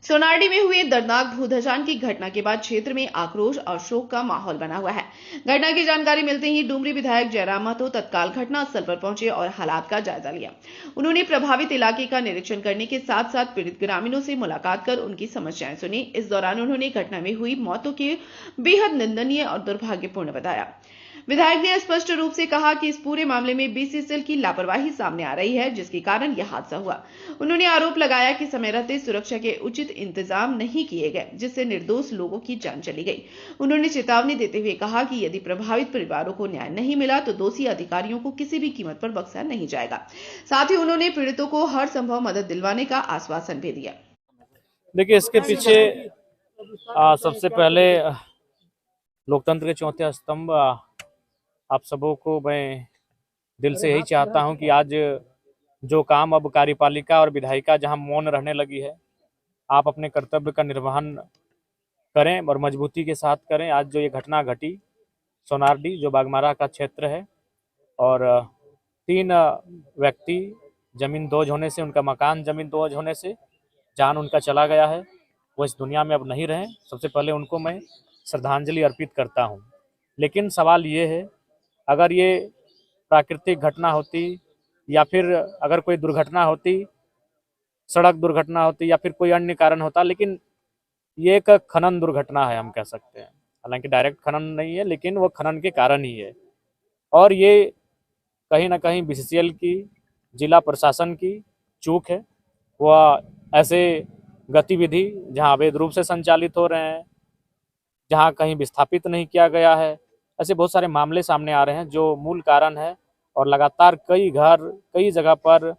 सोनारडी में हुए दर्दनाक भूधसान की घटना के बाद क्षेत्र में आक्रोश और शोक का माहौल बना हुआ है। घटना की जानकारी मिलते ही डुमरी विधायक जयराम महतो तत्काल घटनास्थल पर पहुंचे और हालात का जायजा लिया। उन्होंने प्रभावित इलाके का निरीक्षण करने के साथ साथ पीड़ित ग्रामीणों से मुलाकात कर उनकी समस्याएं सुनी। इस दौरान उन्होंने घटना में हुई मौतों के बेहद निंदनीय और दुर्भाग्यपूर्ण बताया। विधायक ने स्पष्ट रूप से कहा कि इस पूरे मामले में बीसीसीएल की लापरवाही सामने आ रही है, जिसके कारण यह हादसा हुआ। उन्होंने आरोप लगाया कि समय रहते सुरक्षा के उचित इंतजाम नहीं किए गए, जिससे निर्दोष लोगों की जान चली गई। उन्होंने चेतावनी देते हुए कहा कि यदि प्रभावित परिवारों को न्याय नहीं मिला तो दोषी अधिकारियों को किसी भी कीमत पर बख्शा नहीं जाएगा। साथ ही उन्होंने पीड़ितों को हर संभव मदद दिलवाने का आश्वासन भी दिया। देखिए, इसके पीछे सबसे पहले लोकतंत्र के चौथे स्तंभ आप सबों को मैं दिल से यही चाहता हूं कि आज जो काम अब कार्यपालिका और विधायिका जहां मौन रहने लगी है, आप अपने कर्तव्य का निर्वहन करें और मजबूती के साथ करें। आज जो ये घटना घटी सोनारडी जो बागमारा का क्षेत्र है और 3 व्यक्ति जमीन दोज होने से, उनका मकान जमीन दोज होने से जान उनका चला गया है, वो इस दुनिया में अब नहीं रहे। सबसे पहले उनको मैं श्रद्धांजलि अर्पित करता हूं। लेकिन सवाल ये है, अगर ये प्राकृतिक घटना होती या फिर अगर कोई दुर्घटना होती, सड़क दुर्घटना होती या फिर कोई अन्य कारण होता, लेकिन ये एक खनन दुर्घटना है हम कह सकते हैं। हालांकि डायरेक्ट खनन नहीं है, लेकिन वो खनन के कारण ही है। और ये कहीं ना कहीं बीसीसीएल की, जिला प्रशासन की चूक है। वह ऐसे गतिविधि जहां अवैध रूप से संचालित हो रहे हैं, जहां कहीं विस्थापित नहीं किया गया है, ऐसे बहुत सारे मामले सामने आ रहे हैं जो मूल कारण है। और लगातार कई घर, कई जगह पर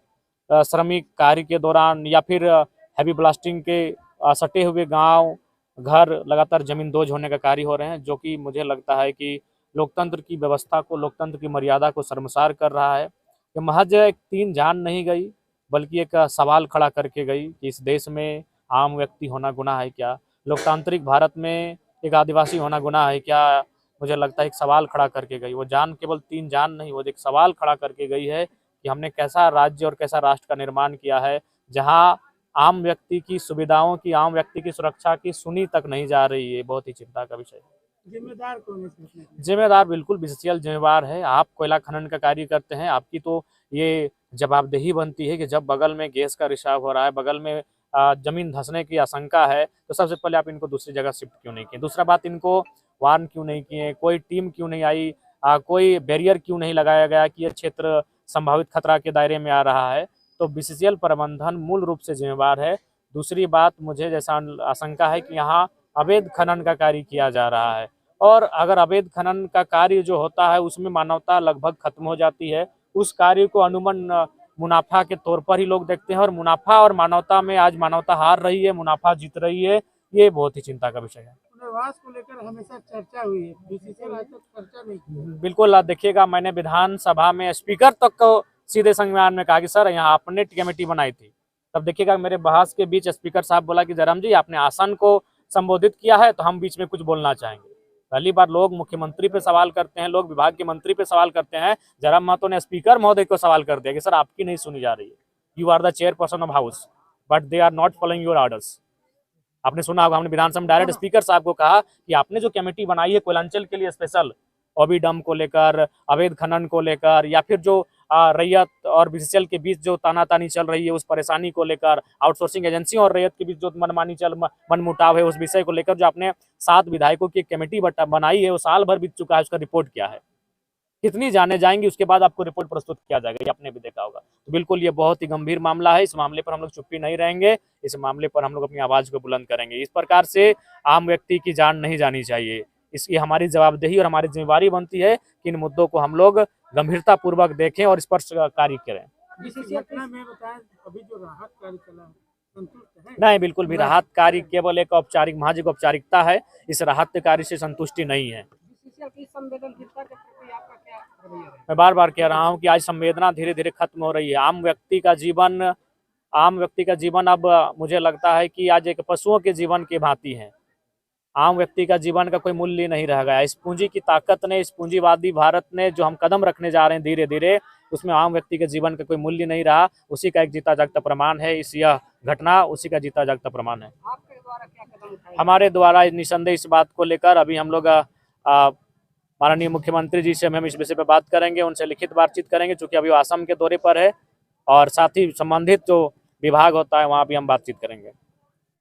श्रमिक कार्य के दौरान या फिर हैवी ब्लास्टिंग के सटे हुए गांव, घर लगातार जमींदोज होने का कार्य हो रहे हैं, जो कि मुझे लगता है कि लोकतंत्र की व्यवस्था को, लोकतंत्र की मर्यादा को शर्मसार कर रहा है। ये महज एक 3 जान नहीं गई, बल्कि एक सवाल खड़ा करके गई कि इस देश में आम व्यक्ति होना गुनाह है क्या? लोकतांत्रिक भारत में एक आदिवासी होना गुनाह है क्या? मुझे लगता है एक सवाल खड़ा करके गई। वो जान केवल 3 जान नहीं, वो एक सवाल खड़ा करके गई है कि हमने कैसा राज्य और कैसा राष्ट्र का निर्माण किया है, जहां आम व्यक्ति की सुविधाओं की, आम व्यक्ति की सुरक्षा की सुनी तक नहीं जा रही है। बहुत ही चिंता का विषय है। जिम्मेदार कौन है? जिम्मेदार बिल्कुल बीसीसीएल जिम्मेवार है। आप कोयला खनन का कार्य करते हैं, आपकी तो ये जवाबदेही बनती है कि जब बगल में गैस का रिसाव हो रहा है, बगल में जमीन धंसने की आशंका है, तो सबसे पहले आप इनको दूसरी जगह शिफ्ट क्यों नहीं किए? दूसरा बात, इनको वार्न क्यों नहीं किए? कोई टीम क्यों नहीं आई? कोई बैरियर क्यों नहीं लगाया गया कि यह क्षेत्र संभावित खतरा के दायरे में आ रहा है? तो बीसीसीएल प्रबंधन मूल रूप से जिम्मेवार है। दूसरी बात, मुझे जैसा आशंका है कि यहाँ अवैध खनन का कार्य किया जा रहा है, और अगर अवैध खनन का कार्य जो होता है उसमें मानवता लगभग खत्म हो जाती है। उस कार्य को अनुमन मुनाफा के तौर पर ही लोग देखते हैं, और मुनाफा और मानवता में आज मानवता हार रही है, मुनाफा जीत रही है। ये बहुत ही चिंता का विषय है। पुनर्वास को लेकर हमेशा चर्चा हुई है, बीसीसीएल आज तक चर्चा नहीं की। बिल्कुल, देखिएगा, मैंने विधानसभा में स्पीकर तक को सीधे संज्ञान में कहा कि सर यहाँ आपने कमेटी बनाई थी। तब देखिएगा मेरे बहस के बीच स्पीकर साहब बोला कि जयराम जी, आपने आसन को संबोधित किया है तो हम बीच में कुछ बोलना चाहेंगे। पहली बार लोग मुख्यमंत्री पे सवाल करते हैं, लोग विभाग के मंत्री पे सवाल करते हैं। जयराम महतो ने स्पीकर महोदय को सवाल कर दिया कि सर आपकी नहीं सुनी जा रही है, you are the chairperson of house but they are not following your orders. आपने सुना होगा, हमने विधानसभा में डायरेक्ट स्पीकर साहब को कहा कि आपने जो कमेटी बनाई है कोयलांचल के लिए स्पेशल, ओबीडम को लेकर, अवैध खनन को लेकर, या फिर जो रैयत और बीसीसीएल के बीच जो तानातानी चल रही है उस परेशानी को लेकर, आउटसोर्सिंग एजेंसी और रैयत के बीच जो मनमुटाव है उस विषय को लेकर जो आपने 7 विधायकों की एक कमेटी बनाई है, वो साल भर बीत चुका है, उसका रिपोर्ट क्या है? कितनी जाने जाएंगी, उसके बाद आपको रिपोर्ट प्रस्तुत किया जाएगा, ये आपने भी देखा होगा। तो बिल्कुल ये बहुत ही गंभीर मामला है। इस मामले पर हम लोग चुप्पी नहीं रहेंगे, इस मामले पर हम लोग अपनी आवाज को बुलंद करेंगे। इस प्रकार से आम व्यक्ति की जान नहीं जानी चाहिए। इसकी हमारी जवाबदेही और हमारी जिम्मेवारी बनती है कि इन मुद्दों को हम लोग गंभीरता पूर्वक देखें और इस पर कार्य करें। अभी जो राहत कार्य चला है, संतुष्ट है? नहीं, बिल्कुल भी राहत कार्य केवल एक औपचारिक, महज एक औपचारिकता है। इस राहत कार्य से संतुष्टि नहीं है। मैं बार बार कह रहा हूं कि आज संवेदना धीरे धीरे खत्म हो रही है। आम व्यक्ति का जीवन अब मुझे लगता है कि आज एक पशुओं के जीवन की भांति है। आम व्यक्ति का जीवन का कोई मूल्य नहीं रह गया। इस पूंजी की ताकत ने, इस पूंजीवादी भारत ने जो हम कदम रखने जा रहे हैं धीरे धीरे, उसमें आम व्यक्ति के जीवन का कोई मूल्य नहीं रहा। उसी का एक जीता जागता प्रमाण है यह घटना, उसी का जीता जागता प्रमाण है। आपके द्वारा क्या कदम उठाए? हमारे द्वारा निसंदेह इस बात को लेकर अभी हम लोग माननीय मुख्यमंत्री जी से हम इस विषय पर बात करेंगे, उनसे लिखित बातचीत करेंगे, चूंकि अभी वो असम के दौरे पर है, और साथ ही संबंधित जो विभाग होता है वहाँ भी हम बातचीत करेंगे।